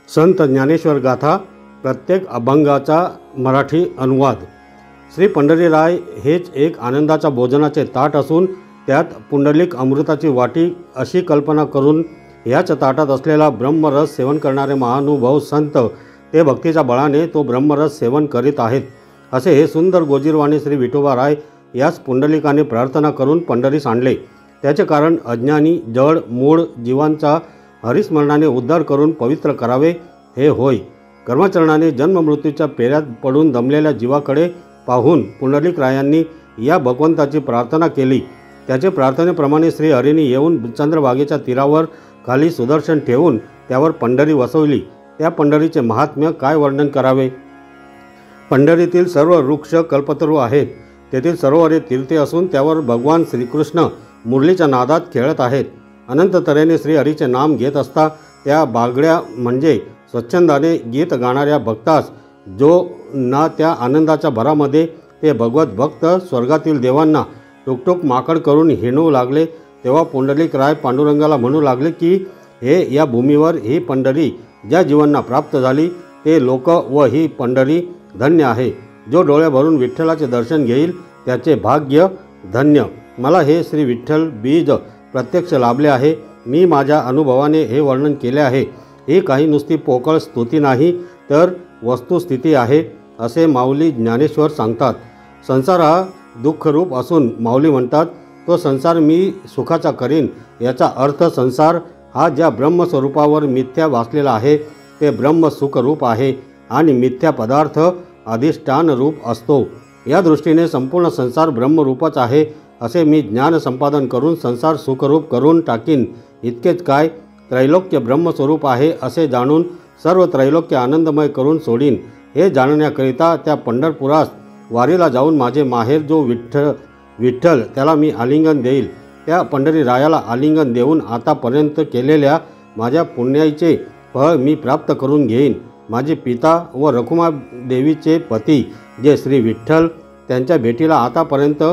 संत ज्ञानेश्वर गाथा प्रत्येक अभंगाचा मराठी अनुवाद। श्री पंढरीराय हेच एक आनंदाच्या भोजनाचे ताट असून त्यात पुंडलिक अमृताची वाटी अशी कल्पना करून याच ताटात असलेला ब्रह्मरस सेवन करणारे महानुभाव संत ते भक्तीच्या बळाने तो ब्रह्मरस सेवन करीत आहेत, असे हे सुंदर गोजीरवाणी श्री विठोबाराय याच पुंडलिकाने प्रार्थना करून पंढरीस आणले। त्याचे कारण अज्ञानी जड मूळ जीवांचा हरिस्मरणाने उद्धार करून पवित्र करावे हे होय। कर्मचरणाने जन्ममृत्यूच्या पेऱ्यात पडून दमलेल्या जीवाकडे पाहून पुंडलिक रायांनी या भगवंताची प्रार्थना केली। त्याचे प्रार्थनेप्रमाणे श्री हरीने येऊन चंद्रभागेच्या तीरावर खाली सुदर्शन ठेवून त्यावर पंढरी वसवली। त्या पंढरीचे महात्म्य काय वर्णन करावे। पंढरीतील सर्व वृक्ष कल्पतरू आहेत, तेथील सरोवरे तीर्थे असून त्यावर भगवान श्रीकृष्ण मुरलीच्या नादात खेळत आहेत। अनंत तऱ्हेने श्रीहरीचे नाम घेत असता त्या बागड्या म्हणजे स्वच्छंदाने गीत गाणाऱ्या भक्तास जो ना त्या आनंदाच्या भरामध्ये ते भगवत भक्त स्वर्गातील देवांना टुकटुक माकड करून हिणवू लागले, तेव्हा पुंडलिक राय पांडुरंगाला म्हणू लागले की हे या भूमीवर ही पंढरी ज्या जीवांना प्राप्त झाली ते लोक व ही पंढरी धन्य आहे। जो डोळे भरून विठ्ठलाचे दर्शन घेईल त्याचे भाग्य धन्य। मला हे श्री विठ्ठल बीज प्रत्यक्ष लाभले आहे। मी माझ्या अनुभवाने हे वर्णन केले आहे। ही काही नुसती पोकळ स्तुती नाही तर वस्तुस्थिती आहे, असे माऊली ज्ञानेश्वर सांगतात। संसार हा दुःखरूप असून माऊली म्हणतात तो संसार मी सुखाचा करीन। याचा अर्थ संसार हा ज्या ब्रह्मस्वरूपावर मिथ्या वासलेला आहे ते ब्रह्मसुखरूप आहे आणि मिथ्या पदार्थ अधिष्ठान रूप असतो। या दृष्टीने संपूर्ण संसार ब्रह्मरूपच आहे असे मी ज्ञान संपादन करून संसार सुखरूप करून टाकीन। इतकेच काय, त्रैलोक्य ब्रह्मस्वरूप आहे असे जाणून सर्व त्रैलोक्य आनंदमय करून सोडीन। हे जाणण्याकरिता त्या पंढरपुरास वारीला जाऊन माझे माहेर जो विठ्ठल त्याला मी आलिंगन देईल। त्या पंढरी रायाला आलिंगन देऊन आतापर्यंत केलेल्या माझ्या पुण्याईचे फळ मी प्राप्त करून घेईन। माझे पिता व रखुमा देवीचे पती जे श्री विठ्ठल त्यांच्या भेटीला आतापर्यंत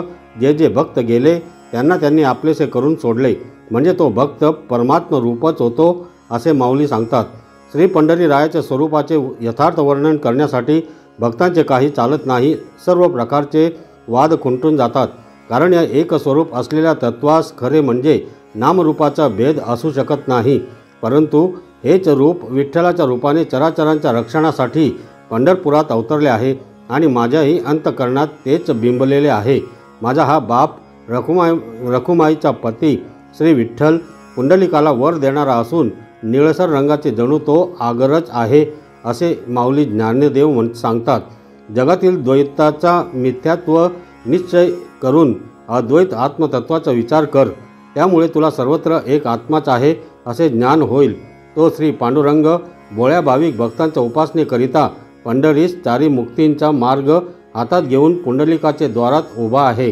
जे जे भक्त गेले त्यांना त्यांनी आपलेसे करून सोडले, म्हणजे तो भक्त परमात्म रूपच होतो असे माऊली सांगतात। श्री पंढरी रायाच्या स्वरूपाचे यथार्थ वर्णन करण्यासाठी भक्तांचे काही चालत नाही। सर्व प्रकारचे वाद खुंटून जातात, कारण या एक स्वरूप असलेल्या तत्वास खरे म्हणजे नामरूपाचा भेद असू शकत नाही। परंतु हेच रूप विठ्ठलाच्या रूपाने चराचरांच्या रक्षणासाठी पंढरपुरात अवतरले आहे आणि माझ्याही अंतःकरणात तेच बिंबलेले आहे। माझा हा बाप रखुमाईचा पती श्री विठ्ठल पुंडलिकाला वर देणारा असून निळसर रंगाचे जणू तो आगरच आहे असे माऊली ज्ञानदेव सांगतात। जगातील द्वैताचा मिथ्यात्व निश्चय करून अद्वैत आत्मतत्वाचा विचार कर, त्यामुळे तुला सर्वत्र एक आत्माच आहे असे ज्ञान होईल। तो श्री पांडुरंग बोळ्या भाविक भक्तांच्या उपासनेकरिता पंढरीस चारी मुक्तींचा मार्ग हातात घेऊन पुंडलिकाचे द्वारात उभा आहे।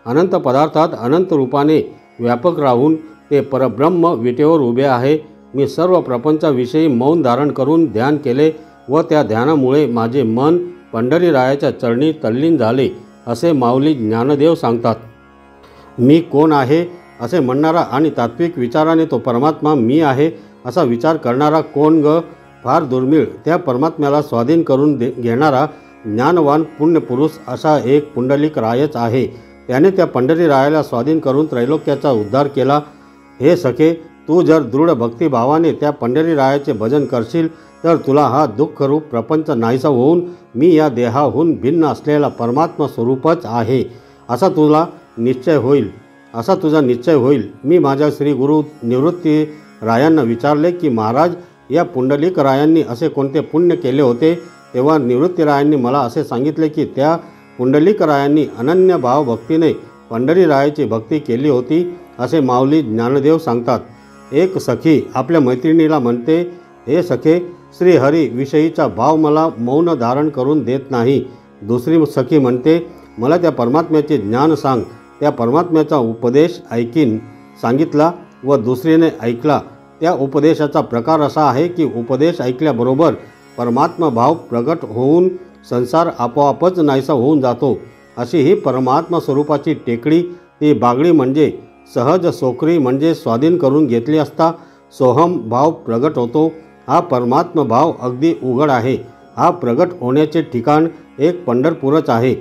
अनंत पदार्थात अनंत रूपाने व्यापक राहून ते परब्रह्म विटेवर उभे आहे। मी सर्व प्रपंचाविषयी मौन धारण करून ध्यान केले व त्या ध्यानामुळे माझे मन पंढरीरायाच्या चरणी तल्लीन झाले असे माऊली ज्ञानदेव सांगतात। मी कोण आहे असे म्हणणारा आणि तात्विक विचाराने तो परमात्मा मी आहे असा विचार करणारा कोण ग? फार दुर्मिळ। त्या परमात्म्याला स्वाधीन करून घेणारा ज्ञानवान पुण्यपुरुष असा एक पुंडलिक रायच आहे। त्याने त्या पंढरी रायाला स्वाधीन करून त्रैलोक्याचा उद्धार केला। हे सखे, तू जर दृढ भक्तिभावाने त्या पंढरी रायाचे भजन करशील तर तुला हा दुःखरूप प्रपंच नाहीसा होऊन मी या देहाहून भिन्न असलेला परमात्मा स्वरूपच आहे असा तुझा निश्चय होईल। मी माझ्या श्री गुरु निवृत्ती रायांना विचारले की महाराज, या पुंडलिक रायांनी असे कोणते पुण्य केले होते? तेव्हा निवृत्ती रायांनी मला असे सांगितले की त्या पुंडलिक रायांनी अनन्य भाव भक्तीने पंढरी रायाची भक्ती केली होती असे माऊली ज्ञानदेव सांगतात। एक सखी आपल्या मैत्रिणीला म्हणते, हे सखे, श्री हरी विषयीचा भाव मला मौन धारण करून देत नाही। दुसरी सखी म्हणते, मला त्या परमात्म्याचे ज्ञान सांग। त्या परमात्म्याचा उपदेश ऐकीन सांगितला व दुसरीने ऐकला। त्या उपदेशाचा प्रकार असा आहे की उपदेश ऐकल्याबरोबर परमात्मा भाव प्रगट होऊन संसार आपोआपच नाहीसा होऊन जातो। अशी ही परमात्मा स्वरूपाची टेकडी ती बागडी म्हणजे सहज सोकरी म्हणजे स्वाधीन करून घेतली असता सोहम भाव प्रगट होतो हा परमात्म भाव अगदी उघड आहे। हा प्रगट होण्याचे ठिकाण एक पंढरपूरच आहे।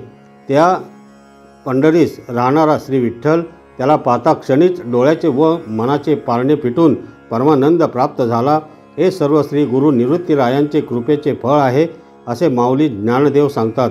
त्या पंढरीस राहणारा श्री विठ्ठल त्याला पाहता क्षणीच डोळ्याचे व मनाचे पारणे फिटून परमानंद प्राप्त झाला। हे सर्व श्री गुरु निवृत्तीरायांचे कृपेचे फळ आहे असे माऊली ज्ञानदेव सांगतात।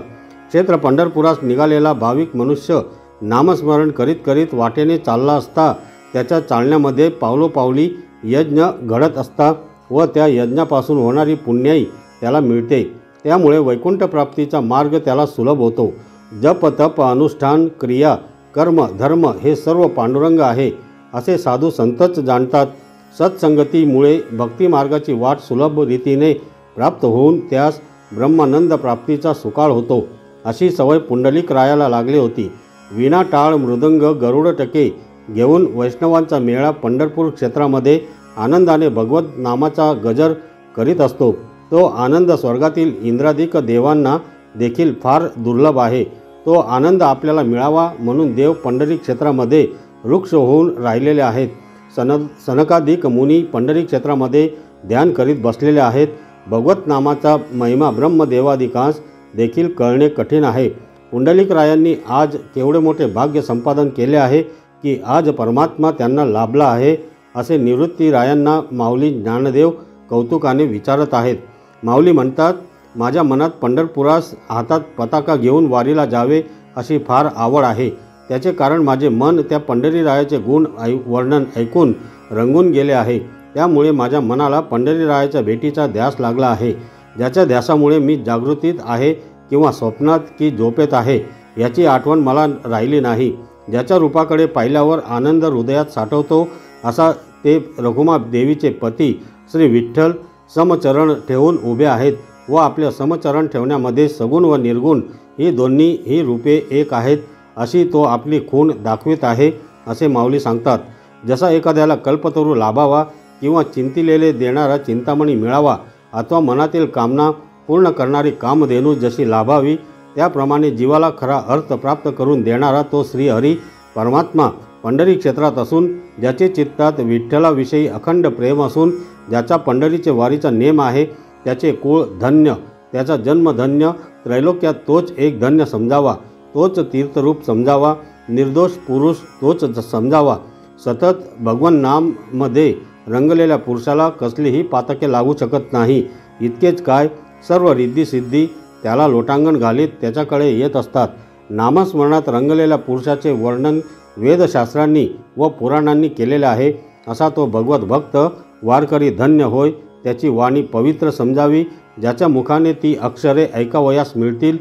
क्षेत्र पंढरपुरास निघालेला भाविक मनुष्य नामस्मरण करीत करीत वाटेने चालला असता त्याच्या चालण्यामध्ये पावलोपावली यज्ञ घडत असता व त्या यज्ञापासून होणारी पुण्याई त्याला मिळते। त्यामुळे वैकुंठ प्राप्तीचा मार्ग त्याला सुलभ होतो। जप तप अनुष्ठान क्रिया कर्म धर्म हे सर्व पांडुरंग आहे असे साधू संतच जाणतात। सत्संगतीमुळे भक्ती मार्गाची वाट सुलभ रीतीने प्राप्त होऊन त्यास ब्रह्मानंद प्राप्तीचा सुकाळ होतो। अशी सवय पुंडलिक रायाला लागली होती। विना टाळ मृदंग गरुड टके घेऊन वैष्णवांचा मेळा पंढरपूर क्षेत्रामध्ये आनंदाने भगवत नामाचा गजर करीत असतो। तो आनंद स्वर्गातील इंद्रादिक देवांना देखील फार दुर्लभ आहे। तो आनंद आपल्याला मिळावा म्हणून देव पंढरी क्षेत्रामध्ये वृक्ष होऊन राहिलेले आहेत। सनकादिक मुनी पंढरी क्षेत्रामध्ये ध्यान करीत बसलेले आहेत। भगवत नामाचा महिमा ब्रह्मदेवादिकांस देखील कळणे कठीण आहे। पुंडलिक रायांनी आज केवढे मोठे भाग्य संपादन केले आहे की आज परमात्मा त्यांना लाभला आहे असे निवृत्ती रायांना माऊली ज्ञानदेव कौतुकाने विचारत आहेत। माऊली म्हणतात, माझ्या मनात पंढरपुरास हातात पताका घेऊन वारीला जावे अशी फार आवड आहे। त्याचे कारण माझे मन त्या पंढरीरायाचे गुण वर्णन ऐकून रंगून गेले आहे। त्यामुळे माझ्या मनाला पंढरीरायाच्या भेटीचा ध्यास लागला आहे। ज्याच्या ध्यासामुळे मी जागृतीत आहे किंवा स्वप्नात की झोपेत आहे याची आठवण मला राहिली नाही। ज्याच्या रूपाकडे पाहिल्यावर आनंद हृदयात साठवतो असा ते रघुमा देवीचे पती श्री विठ्ठल समचरण ठेवून उभे आहेत व आपल्या समचरण ठेवण्यामध्ये सगुण व निर्गुण ही रूपे एक आहेत अशी तो आपली खूण दाखवित आहे असे माऊली सांगतात। जसा एखाद्याला कल्पतरू लाभावा किंवा चिंतिलेले देणारा चिंतामणी मिळावा अथवा मनातील कामना पूर्ण करणारी कामधेनू जशी लाभावी त्याप्रमाणे जीवाला खरा अर्थ प्राप्त करून देणारा तो श्रीहरी परमात्मा पंढरी क्षेत्रात असून ज्याचे चित्तात विठ्ठलाविषयी अखंड प्रेम असून ज्याचा पंढरीचे वारीचा नेम आहे त्याचे कुळ धन्य, त्याचा जन्म धन्य, त्रैलोक्यात तोच एक धन्य समजावा, तोच तीर्थरूप समजावा, निर्दोष पुरुष तोच समजावा। सतत भगवन नाममध्ये रंगलेल्या पुरुषाला कसलीही पातके लागू शकत नाही। इतकेच काय, सर्व रिद्धी त्याला लोटांगण घालीत त्याच्याकडे येत असतात। नामस्मरणात रंगलेल्या पुरुषाचे वर्णन वेदशास्त्रांनी व पुराणांनी केलेले आहे। असा तो भगवत भक्त वारकरी धन्य होय। त्याची वाणी पवित्र समजावी, ज्याच्या मुखाने ती अक्षरे ऐकावयास मिळतील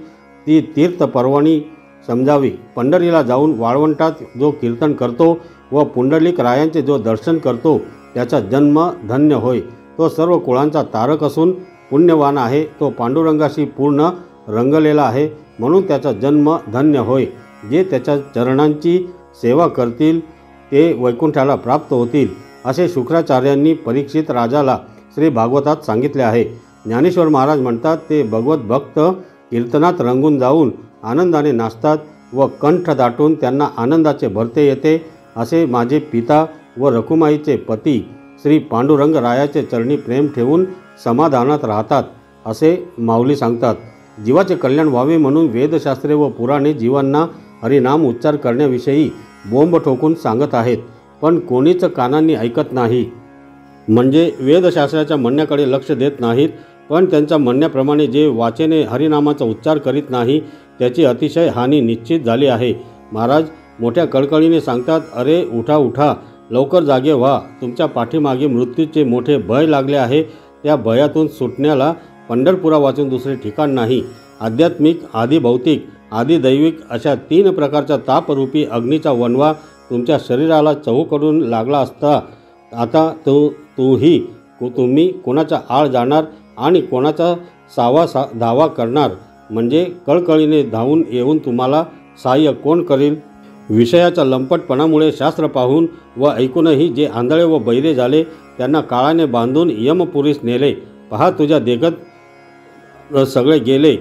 ती तीर्थपर्वणी समजावी। पंढरीला जाऊन वाळवंटात जो कीर्तन करतो व पुंडलिक रायांचे जो दर्शन करतो त्याचा जन्म धन्य होय। तो सर्व कुळांचा तारक असून पुण्यवान आहे। तो पांडुरंगाशी पूर्ण रंगलेला आहे म्हणून त्याचा जन्म धन्य होय। जे त्याच्या चरणांची सेवा करतील ते वैकुंठाला प्राप्त होतील असे शुक्राचार्यांनी परीक्षित राजाला श्री भागवतात सांगितले आहे। ज्ञानेश्वर महाराज म्हणतात, ते भगवत भक्त कीर्तनात रंगून जाऊन आनंदाने नाचतात व कंठ दाटून त्यांना आनंदाचे भरते येते। असे माझे पिता व रखुमाईचे पती श्री पांडुरंग रायाचे चरणी प्रेम ठेवून समाधानात राहतात असे माऊली सांगतात। जीवाचे कल्याण व्हावे म्हणून वेदशास्त्रे व पुराणे जीवांना हरिनाम उच्चार करण्याविषयी बोंब ठोकून सांगत आहेत, पण कोणीच कानांनी ऐकत नाही। म्हणजे वेदशास्त्राच्या म्हणण्याकडे लक्ष देत नाहीत, पण त्यांच्या म्हणण्याप्रमाणे जे वाचेने हरिनामाचा उच्चार करीत नाही त्याची अतिशय हानी निश्चित झाली आहे। महाराज मोठ्या कळकळीने सांगतात, अरे उठा उठा, लवकर जागे व्हा। तुमच्या पाठीमागे मृत्यूचे मोठे भय लागले आहे। त्या भयातून सुटण्याला पंढरपुरावाचून दुसरे ठिकाण नाही। आध्यात्मिक, आधी भौतिक, आधी दैविक अशा 3 प्रकारच्या तापरूपी अग्नीचा वणवा तुमच्या शरीराला चहूकडून लागला असता आता तुम्ही कोणाचा आळ जाणार आणि कोणाचा धावा करणार? म्हणजे कळकळीने धावून येऊन तुम्हाला सहाय्य कोण करील? विषयाच्या लंपटपणामुळे शास्त्र पाहून व ऐकूनही जे आंधळे व बहिरे झाले त्यांना काळाने बांधून यमपुरीस नेले। पहा तुझ्या देखत सगळे गेले,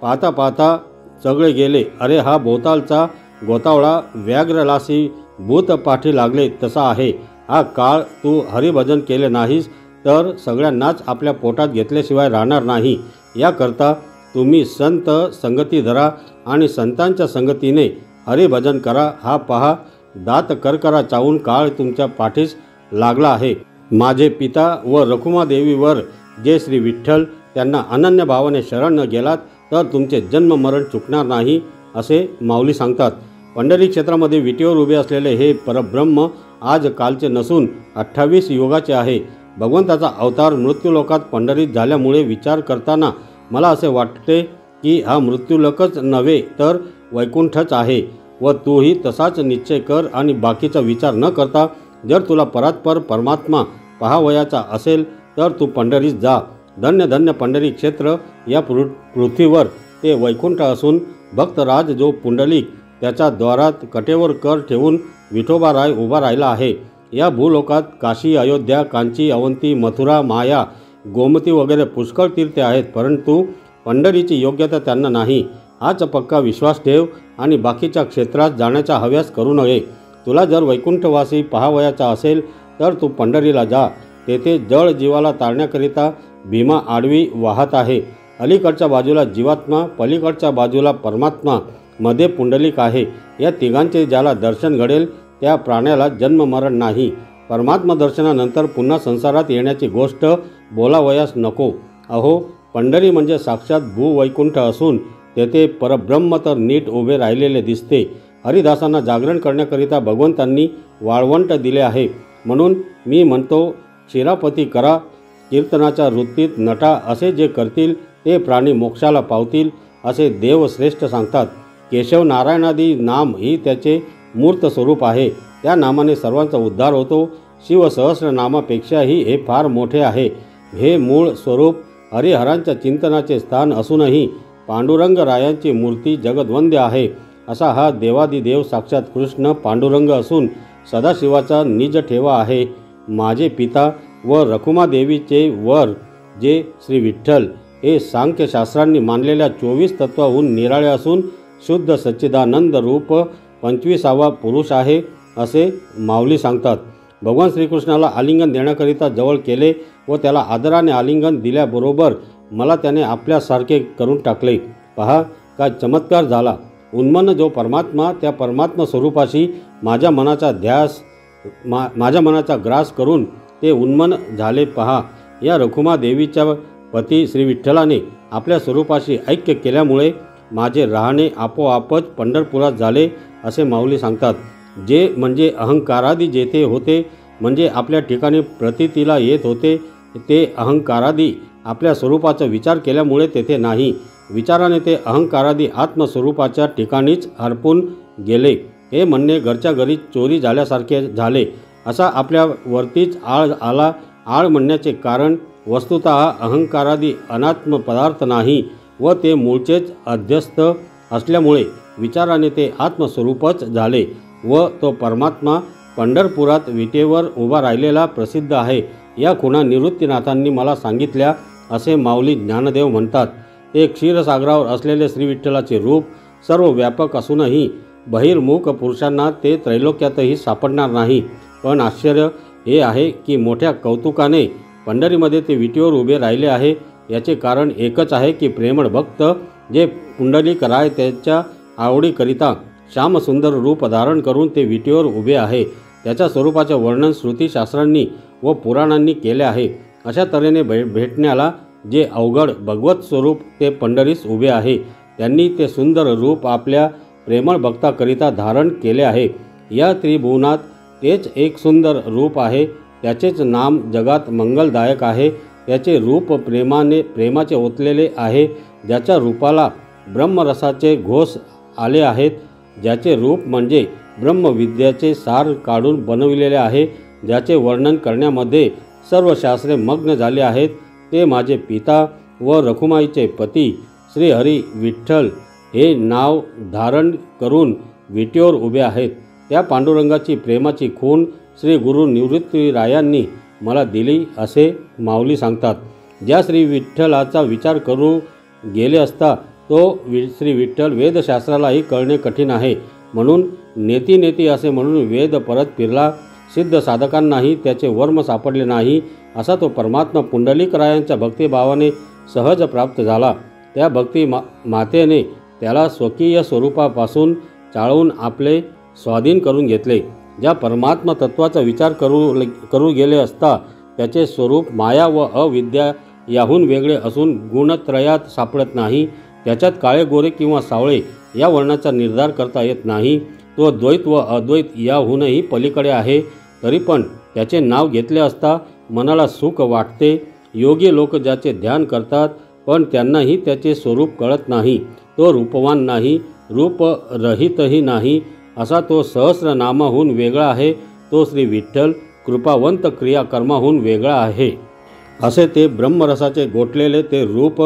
पाहता पाहता सगळे गेले। अरे हा भोवतालचा गोतावळा व्याघ्रलासी भूत पाठी लागले तसा आहे। हा काळ तू हरिभजन केले नाहीस तर सगळ्यांनाच आपल्या पोटात घेतल्याशिवाय राहणार नाही। याकरता तुम्ही संत संगती धरा आणि संतांच्या संगतीने हरिभजन करा। हा पहा, दात करकरा चावून काळ तुमच्या पाठीस लागला आहे। माझे पिता व रखुमादेवीवर जे श्री विठ्ठल त्यांना अनन्य भावाने शरण गेलात तर तुमचे जन्म मरण चुकणार नाही, असे माऊली सांगतात। पंढरी क्षेत्रामध्ये विटेवर उभे असलेले हे परब्रह्म आज कालचे नसून 28 युगाचे आहे। भगवंताचा अवतार मृत्यूलोकात पंढरीत झाल्यामुळे विचार करताना मला असे वाटते की हा मृत्यूलोकच नव्हे तर वैकुंठच आहे व तूही तसाच निश्चय कर आणि बाकीचा विचार न करता जर तुला परात्पर परमात्मा पाहावयाचा असेल तर तू पंढरीत जा। धन्य धन्य पंढरी क्षेत्र, या पृथ्वीवर ते वैकुंठ असून भक्तराज जो पुंडलिक त्याच्या द्वारात कटेवर कर ठेवून विठोबाराय उभा राहिला आहे। या भूलोकात काशी, अयोध्या, कांची, अवंती, मथुरा, माया, गोमती वगैरे पुष्कळ तीर्थे आहेत, परंतु पंढरीची योग्यता त्यांना नाही। हाच पक्का विश्वास ठेव आणि बाकीच्या क्षेत्रात जाण्याचा हव्यास करू नये। तुला जर वैकुंठवासी पाहावयाचा असेल तर तू पंढरीला जा। तेथे जळ जीवाला तारण्याकरिता भीमा आडवी वाहत आहे। अलीकडच्या बाजूला जीवात्मा, पलीकडच्या बाजूला परमात्मा, मध्ये पुंडलिक आहे। या तिघांचे ज्याला दर्शन घडेल त्या प्राण्याला जन्म मरण नाही। परमात्मा दर्शनानंतर पुन्हा संसारात येण्याची गोष्ट बोलावयास नको। अहो, पंढरी म्हणजे साक्षात भूवैकुंठ असून तेथे परब्रह्म तर नीट उभे राहिलेले दिसते। हरिदासांना जागरण करण्याकरिता भगवंतांनी वाळवंट दिले आहे। म्हणून मी म्हणतो, शिरापती करा, कीर्तनाच्या वृत्तीत नटा, असे जे करतील ते प्राणी मोक्षाला पावतील, असे देवश्रेष्ठ सांगतात। केशव नारायणादी नाम ही त्याचे मूर्त स्वरूप आहे। त्या नामाने सर्वांचा उद्धार होतो। शिवसहस्रनामापेक्षाही हे फार मोठे आहे। हे मूळ स्वरूप हरिहरांच्या चिंतनाचे स्थान असूनही पांडुरंग रायांची मूर्ती जगद्वंद्य आहे। असा हा देवादिदेव साक्षात कृष्ण पांडुरंग असून सदाशिवाचा निज ठेवा आहे। माझे पिता व रखुमादेवीचे वर जे श्री विठ्ठल हे सांख्यशास्त्रांनी मानलेल्या 24 तत्वाहून निराळे असून शुद्ध सच्चिदानंद रूप 25वा पुरुष आहे, असे माऊली सांगतात। भगवान श्रीकृष्णाला आलिंगन देण्याकरिता जवळ केले व त्याला आदराने आलिंगन दिल्याबरोबर मला त्याने आपल्यासारखे करून टाकले। पहा काय चमत्कार झाला। उन्मन्न जो परमात्मा त्या परमात्मा स्वरूपाशी माझ्या मनाचा ग्रास करून ते उन्मन झाले। पहा, या रखुमादेवीच्या पती श्री विठ्ठलाने आपल्या स्वरूपाशी ऐक्य केल्यामुळे माझे राहणे आपोआपच पंढरपुरात झाले, असे माऊली सांगतात। जे म्हणजे अहंकारादी जेथे होते, म्हणजे आपल्या ठिकाणी प्रतीतीला येत होते, ते अहंकारादी आपल्या स्वरूपाचा विचार केल्यामुळे तेथे नाही। विचाराने ते अहंकारादी आत्मस्वरूपाच्या ठिकाणीच हरपून गेले। हे म्हणणे घरच्या घरी चोरी झाल्यासारखे झाले। असा आपल्यावरतीच आळ आला। आळ म्हणण्याचे कारण वस्तुतः अहंकारादी अनात्म पदार्थ नाही व ते मूळचेच अध्यस्त असल्यामुळे विचाराने ते आत्मस्वरूपच झाले व तो परमात्मा पंढरपुरात विटेवर उभा राहिलेला प्रसिद्ध आहे। या खुणा निवृत्तीनाथांनी मला सांगितल्या, असे माऊली ज्ञानदेव म्हणतात। ते क्षीरसागरावर असलेले श्री विठ्ठलाचे रूप सर्व व्यापक असूनही बहिर्मुख पुरुषांना ते त्रैलोक्यातही सापडणार नाही। पण आश्चर्य हे आहे की मोठ्या कौतुकाने पंढरीमध्ये ते विटेवर उभे राहिले आहे। याचे कारण एकच आहे की प्रेमळ भक्त जे पुंडलिक राय त्याच्या आवडीकरिता श्यामसुंदर रूप धारण करून ते विटेवर उभे आहे। त्याच्या स्वरूपाचे वर्णन श्रुतीशास्त्रांनी व पुराणांनी केले आहे। अशा तऱ्हेने भेटण्याला जे अवघड भगवत स्वरूप ते पंढरीस उभे आहे, त्यांनी ते सुंदर रूप आपल्या प्रेमळ भक्ताकरिता धारण केले आहे। या त्रिभुवनात तेच एक सुंदर रूप आहे। त्याचेच नाम जगात मंगलदायक आहे। त्याचे रूप प्रेमाचे ओतलेले आहे। ज्याच्या रूपाला ब्रह्मरसाचे घोष आले आहेत, ज्याचे रूप म्हणजे ब्रह्मविद्याचे सार काढून बनविलेले आहे, ज्याचे वर्णन करण्यामध्ये सर्व शास्त्रे मग्न झाले आहेत, ते माझे पिता व रखुमाईचे पती श्री हरी विठ्ठल हे नाव धारण करून विटेवर उभे आहेत। त्या पांडुरंगाची प्रेमाची खूण श्री गुरु निवृत्तीरायांनी मला दिली, असे माऊली सांगतात। ज्या श्री विठ्ठलाचा विचार करू गेले असता तो श्री विठ्ठल वेदशास्त्रालाही कळणे कठीण आहे। म्हणून नेती नेती असे म्हणून वेद परत फिरला सिद्ध साधकांनाही त्याचे वर्म सापडले नाही असा तो परमात्मा पुंडलिकरायांच्या भक्तिभावाने सहज प्राप्त झाला। त्या मातेने त्याला स्वकीय स्वरूपापासून चाळून आपले स्वाधीन करून घेतले। ज्या परमात्मा तत्वाचा विचार करू गेले असता त्याचे स्वरूप माया व अविद्या याहून वेगळे असून गुणत्रयात सापडत नाही। त्याच्यात काळे गोरे किंवा सावळे या वर्णाचा निर्धार करता येत नाही। तो द्वैत व अद्वैत याहूनही पलीकडे आहे। तरी पण त्याचे नाव घेतले असता मनाला सुख वाटते। योगी लोक ज्याचे ध्यान करतात पण त्यांनाही त्याचे स्वरूप कळत नाही। तो रूपवान नाही, रूपरहितही नाही, असा तो सहस्रनामाहून वेगळा आहे। तो श्री विठ्ठल कृपावंत क्रियाकर्माहून वेगळा आहे। असे ते ब्रह्मरसाचे गोठलेले ते रूप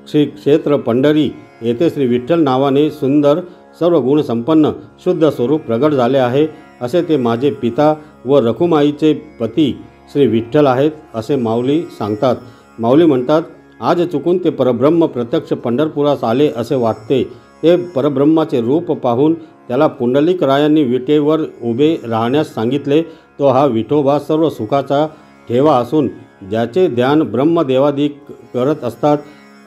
श्री क्षेत्र पंढरी येथे श्री विठ्ठल नावाने सुंदर सर्व गुणसंपन्न शुद्ध स्वरूप प्रगट झाले आहे। असे ते माझे पिता व रखुमाईचे पती श्री विठ्ठल आहेत असे माऊली सांगतात। माऊली म्हणतात, आज चुकून ते परब्रह्म प्रत्यक्ष पंढरपुरास आले असे वाटते। ते परब्रह्माचे रूप पाहून त्याला पुंडलिकरायांनी विटेवर उभे राहण्यास सांगितले। तो हा विठोबा सर्व सुखाचा ठेवा असून ज्याचे ध्यान ब्रह्मदेवादी करत असतात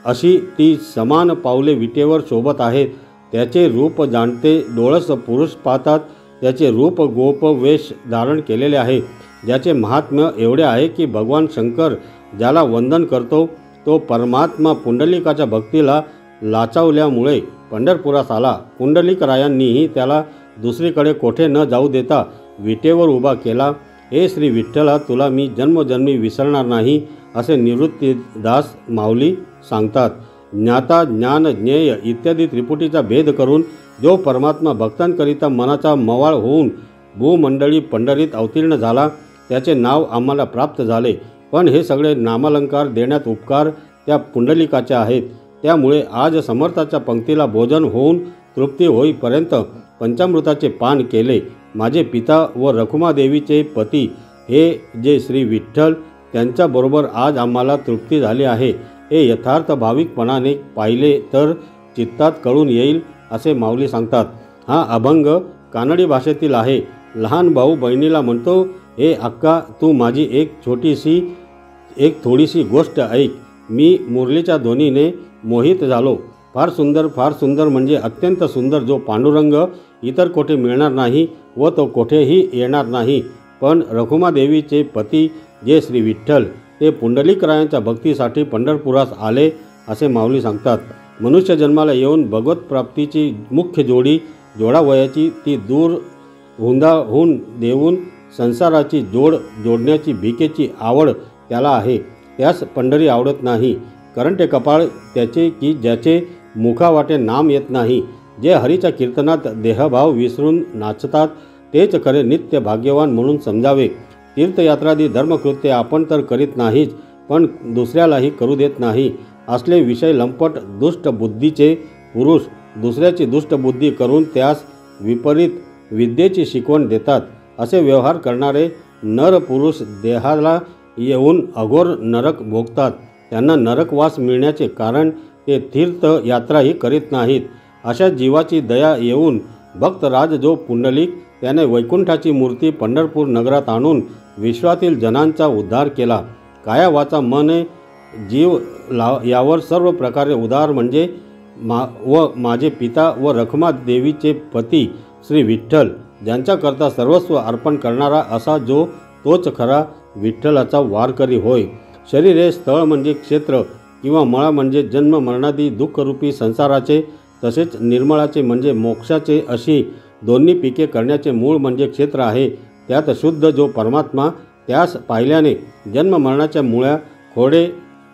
अशी ती समान पावले विटेवर शोभत आहेत। त्याचे रूप जाणते डोळस पुरुष पाहतात। त्याचे रूप गोप वेश धारण केलेले आहे। ज्याचे महात्म्य एवढे आहे की भगवान शंकर ज्याला वंदन करतो तो परमात्मा पुंडलिकाच्या भक्तीला लाचावल्यामुळे पंढरपुरास आला। पुंडलिकरायांनीही त्याला दुसरीकडे कोठे न जाऊ देता विटेवर उभा केला। हे श्री विठ्ठला, तुला मी जन्मजन्मी विसरणार नाही असे निवृत्तीदास माऊली सांगतात। ज्ञाता ज्ञान ज्ञेय इत्यादी त्रिपुटीचा भेद करून जो परमात्मा भक्तांकरिता मनाचा मवाळ होऊन भूमंडळी पंढरीत अवतीर्ण झाला त्याचे नाव आम्हाला प्राप्त झाले। पण हे सगळे नामालंकार देण्यात उपकार त्या पुंडलिकाचे आहेत। त्यामुळे आज समर्थाच्या पंक्तीला भोजन होऊन तृप्ती होईपर्यंत पंचामृताचे पान केले। माझे पिता व रखुमादेवीचे पती हे जे श्री विठ्ठल त्यांच्याबरोबर आज आम्हाला तृप्ती झाली आहे हे यथार्थ भाविकपणाने पाहिले तर चित्तात कळून येईल असे माऊली सांगतात। हा अभंग कानडी भाषेतील आहे। लहान भाऊ बहिणीला म्हणतो, हे अक्का, तू माझी एक थोडीशी गोष्ट ऐक। मी मुरलीच्या ध्वनीने मोहित झालो। फार सुंदर म्हणजे अत्यंत सुंदर, जो पांडुरंग इतर कोठे मिळणार नाही व तो कोठेही येणार नाही। पण रखुमादेवीचे पती जे श्री विठ्ठल ते पुंडलिकरायांच्या भक्तीसाठी पंढरपुरास आले असे माऊली सांगतात। मनुष्य जन्माला येऊन भगवत प्राप्तीची मुख्य जोडावयाची ती दूर हुंदाहून देऊन संसाराची जोडण्याची भिकेची आवड त्याला आहे। त्यास पंढरी आवडत नाही। करंटे कपाळ त्याचे की ज्याचे मुखावाटे नाम येत नाही। जे हरीच्या कीर्तनात देहभाव विसरून नाचतात तेच खरे नित्य भाग्यवान म्हणून समजावे। तीर्थयात्रादी धर्मकृत्य आपण तर करीत नाहीच, पण दुसऱ्यालाही करू देत नाही। असले विषय लंपट दुष्ट बुद्धीचे पुरुष दुसऱ्याची दुष्ट बुद्धी करून त्यास विपरीत विद्येची शिकवण देतात। असे व्यवहार करणारे नर पुरुष देहाला येऊन अघोर नरक भोगतात। त्यांना नरकवास मिळण्याचे कारण ते तीर्थयात्राही करीत नाहीत। अशा जीवाची दया येऊन भक्तराज जो पुंडलिक त्याने वैकुंठाची मूर्ती पंढरपूर नगरात आणून विश्वातील जनांचा उद्धार केला। काया वाचा मने जीव यावर सर्व प्रकारे उदार म्हणजे माझे पिता व रखमा देवीचे पती श्री विठ्ठल ज्यांच्याकरता सर्वस्व अर्पण करणारा असा जो तोच खरा विठ्ठलाचा वारकरी होय। शरीर हे स्थळ म्हणजे क्षेत्र किंवा मळा म्हणजे जन्म मरणादी दुःखरूपी संसाराचे, तसेच निर्मळाचे म्हणजे मोक्षाचे अशी दोन्ही पिके करण्याचे मूळ म्हणजे क्षेत्र आहे। त्यात शुद्ध जो परमात्मा त्यास पाहिल्याने जन्म मरणाच्या मुळ्या खोडे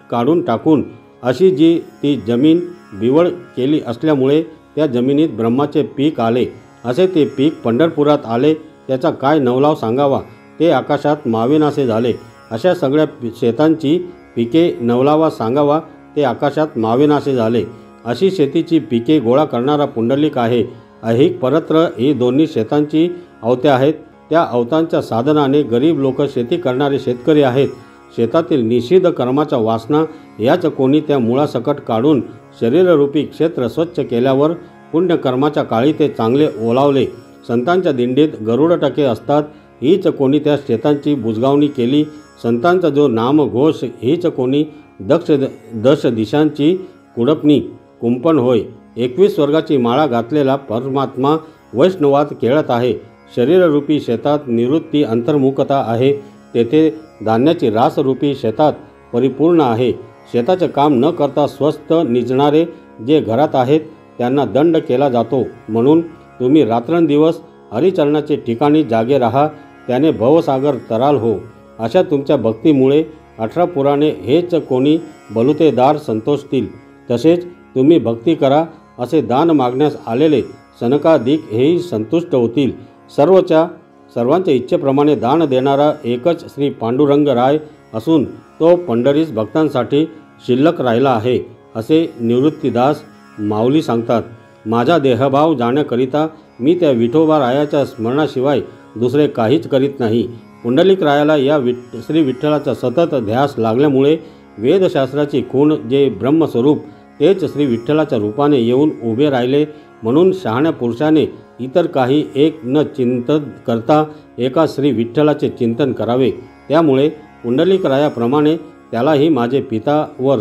काढून टाकून अशी जी ती जमीन बिवळ केली असल्यामुळे त्या जमिनीत ब्रह्माचे पीक आले। असे ते पीक पंढरपुरात आले। त्याचा काय नवलाव सांगावा, ते आकाशात मावेनासे झाले। अशा सगळ्या शेतांची पिके नवलावा सांगावा, ते आकाशात मावेनासे झाले। अशी शेतीची पिके गोळा करणारा पुंडलिक आहे। ऐहिक परत्र ही दोन्ही शेतांची अवते आहेत। त्या अवतांच्या साधनाने गरीब लोक शेती करणारे शेतकरी आहेत। शेतातील निषिद्ध कर्माच्या वासना याच कोणी त्या मुळासकट काढून शरीररूपी क्षेत्र स्वच्छ केल्यावर पुण्यकर्माच्या काळी ते चांगले ओलावले। संतांच्या दिंडीत गरुड टके असतात हीच कोणी त्या शेतांची बुजगावणी केली, संतांचा जो नामघोष हीच कोणी दश दिशांची कुडपणी कुंपण होय. 21 स्वर्गाची माळा घातलेला परमात्मा वैष्णवात खेळत आहे. शरीररूपी शेतात निवृत्ती अंतर्मुखता आहे. तेथे धान्याची रासरूपी शेतात परिपूर्ण आहे. शेताचे काम न करता स्वस्थ निजणारे जे घरात आहेत त्यांना दंड केला जातो. म्हणून तुम्ही रात्रंदिवस हरिचरणाचे ठिकाणी जागे राहा, त्याने भवसागर तराल हो. अशा तुमच्या भक्तीमुळे 18 पुराणे हेच कोणी बलुतेदार संतोषतील. तसेच तुम्ही भक्ती करा असे दान मागण्यास आलेले सनकादिक हेही संतुष्ट होतील. सर्वांच्या इच्छेप्रमाणे दान देणारा एकच श्री पांडुरंग राय असून तो पंढरीस भक्तांसाठी शिल्लक राहिला आहे, असे निवृत्तीदास माऊली सांगतात. माझा देहभाव जाण्याकरिता मी त्या विठोबा रायाच्या स्मरणाशिवाय दुसरे काहीच करीत नाही. पुंडलिक रायाला या श्री विठ्ठलाचा सतत ध्यास लागल्यामुळे वेदशास्त्राची खूण जे ब्रह्मस्वरूप तेच श्री विठ्ठलाच्या रूपाने येऊन उभे राहिले. म्हणून शहाण्या पुरुषाने इतर काही एक न चिंतन करता एका श्री विठ्ठलाचे चिंतन करावे. त्यामुळे पुंडलिक रायाप्रमाणे त्यालाही माझे पिता व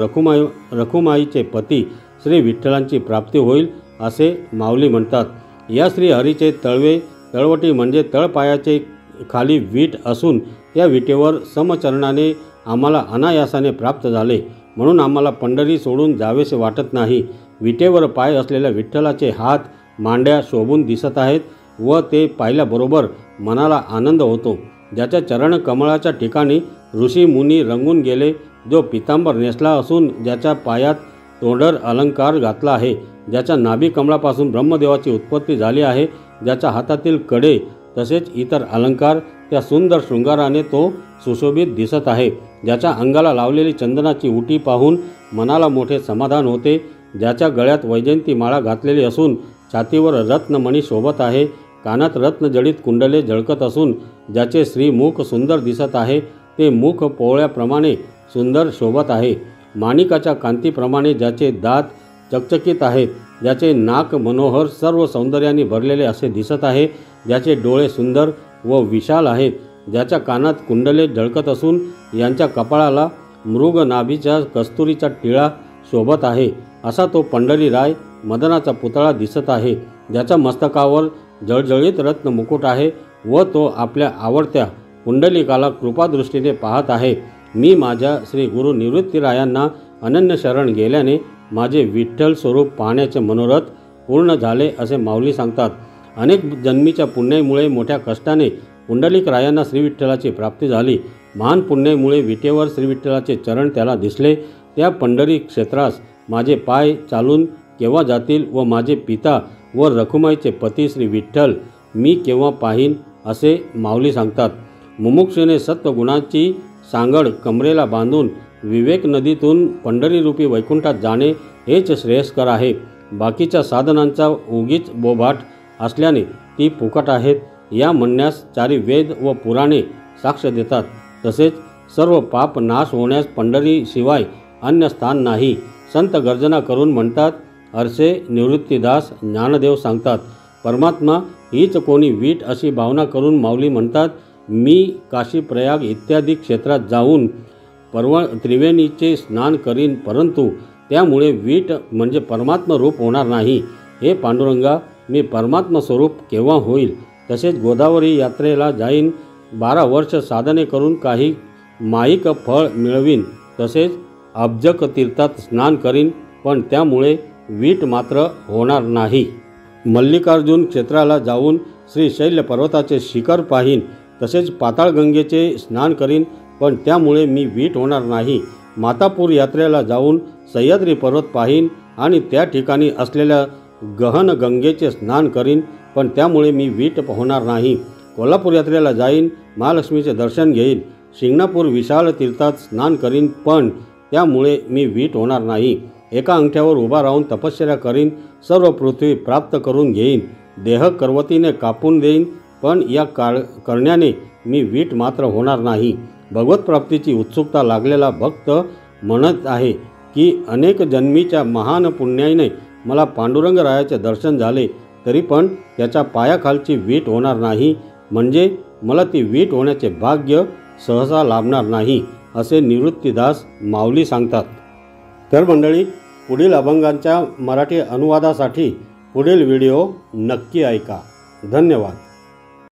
रखुमाईचे पती श्री विठ्ठलांची प्राप्ती होईल, असे माऊली म्हणतात. या श्री हरीचे तळवटी म्हणजे तळपायाचे खाली वीट असून त्या विटेवर समचरणाने आम्हाला अनायासाने प्राप्त झाले. म्हणून आम्हाला पंढरी सोडून जावेसे वाटत नाही. विटेवर पाय असलेल्या विठ्ठलाचे हात मांड्या शोभून दिसत आहेत व ते पाहिल्याबरोबर मनाला आनंद होतो. ज्याच्या चरण कमळाच्या ठिकाणी ऋषी मुनी रंगून गेले, जो पितांबर नेसला असून ज्याच्या पायात तोंडर अलंकार घातला आहे, ज्याच्या नाभी कमळापासून ब्रह्मदेवाची उत्पत्ती झाली आहे, ज्याच्या हातातील कडे तसेच इतर अलंकार त्या सुंदर शृंगाराने तो सुशोभित दिसत आहे, ज्याच्या अंगाला लावलेली चंदनाची उटी पाहून मनाला मोठे समाधान होते, ज्याच्या गळ्यात वैजयंती माळा घातलेली असून छातीवर रत्नमणी शोभत आहे, कानात रत्नजडित कुंडले झळकत असून ज्याचे श्रीमुख सुंदर दिसत आहे, ते मुख पोवळ्याप्रमाणे सुंदर शोभत आहे, माणिकाच्या कांतीप्रमाणे ज्याचे दात चकचकीत आहेत, ज्याचे नाक मनोहर सर्व सौंदर्याने भरलेले असे दिसत आहे, ज्याचे डोळे सुंदर व विशाल आहेत, ज्याच्या कानात कुंडले झळकत असून यांच्या कपाळाला मृग नाभीच्या कस्तुरीचा टिळा शोभत आहे, असा तो पंढरीराय मदनाचा पुतळा दिसत आहे, ज्याच्या मस्तकावर जळजळीत रत्न मुकुट आहे व तो आपल्या आवडत्या पुंडलिकाला कृपादृष्टीने पाहत आहे. मी माझ्या श्री गुरु निवृत्तीरायांना अनन्य शरण गेल्याने माझे विठ्ठल स्वरूप पाहण्याचे मनोरथ पूर्ण झाले, असे माऊली सांगतात. अनेक जन्मीच्या पुण्यामुळे मोठ्या कष्टाने पुंडलिक रायांना श्रीविठ्ठलाची प्राप्ती झाली. महान पुण्यामुळे विटेवर श्रीविठ्ठलाचे चरण त्याला दिसले. त्या पंढरी क्षेत्रास माझे पाय चालून केव्हा जातील व माझे पिता व रखुमाईचे पती श्री विठ्ठल मी केव्हा पाहीन, असे माऊली सांगतात. मुमुक्षुने सत्वगुणाची सांगड कमरेला बांधून विवेक नदीतून पंढरीरूपी वैकुंठात जाणे हेच श्रेयस्कर आहे. बाकीच्या साधनांचा उगीच बोभाट असल्याने ती फुकट आहेत, या म्हणण्यास चारी वेद व पुराणे साक्ष देतात. तसेच सर्व पाप नाश होण्यास पंढरीशिवाय अन्य स्थान नाही. संत गर्जना करून म्हणतात. अरसे निवृत्तीदास ज्ञानदेव सांगतात. परमात्मा हीच कोणी वीट अशी भावना करून माऊली म्हणतात. मी काशी प्रयाग इत्यादी क्षेत्रात जाऊन त्रिवेणीचे स्नान करीन, परंतु त्यामुळे वीट म्हणजे परमात्मा रूप होणार नाही. हे पांडुरंगा, मी परमात्मा स्वरूप केव्हा होईल? तसेच गोदावरी यात्रेला जाईन, 12 वर्ष साधने करून काही माईक फळ मिळवीन, तसेच अब्जक तीर्थात स्नान करीन, पण त्यामुळे वीट मात्र होणार नाही. मल्लिकार्जुन क्षेत्राला जाऊन श्रीशैल्य पर्वताचे शिखर पाहीन, तसेच पाताळगंगेचे स्नान करीन, पण त्यामुळे मी वीट होणार नाही. मातापूर यात्रेला जाऊन सह्याद्री पर्वत पाहीन आणि त्या ठिकाणी असलेल्या गहन गंगेचे स्नान करीन, पण त्यामुळे मी वीट होणार नाही. कोल्हापूर यात्रेला जाईन, महालक्ष्मीचे दर्शन घेईन, शिंगणापूर विशाल तीर्थात स्नान करीन, पण त्यामुळे मी वीट होणार नाही. एका अंगठ्यावर उभा राहून तपश्चर्या करीन, सर्व पृथ्वी प्राप्त करून घेईन, देह करवतीने कापून देईन, पण या करण्याने मी वीट मात्र होणार नाही. भगवत प्राप्तीची उत्सुकता लागलेला भक्त म्हणत आहे की अनेक जन्मीच्या महान पुण्याने मला पांडुरंग रायाचे दर्शन झाले, तरी पण त्याच्या पायाखालची वीट होणार नाही. म्हणजे मला ती वीट होण्याचे भाग्य सहसा लाभणार नाही, असे निवृत्तीदास माऊली सांगतात. तर मंडळी, पुढील अभंगांच्या मराठी अनुवादासाठी पुढील व्हिडिओ नक्की ऐका. धन्यवाद.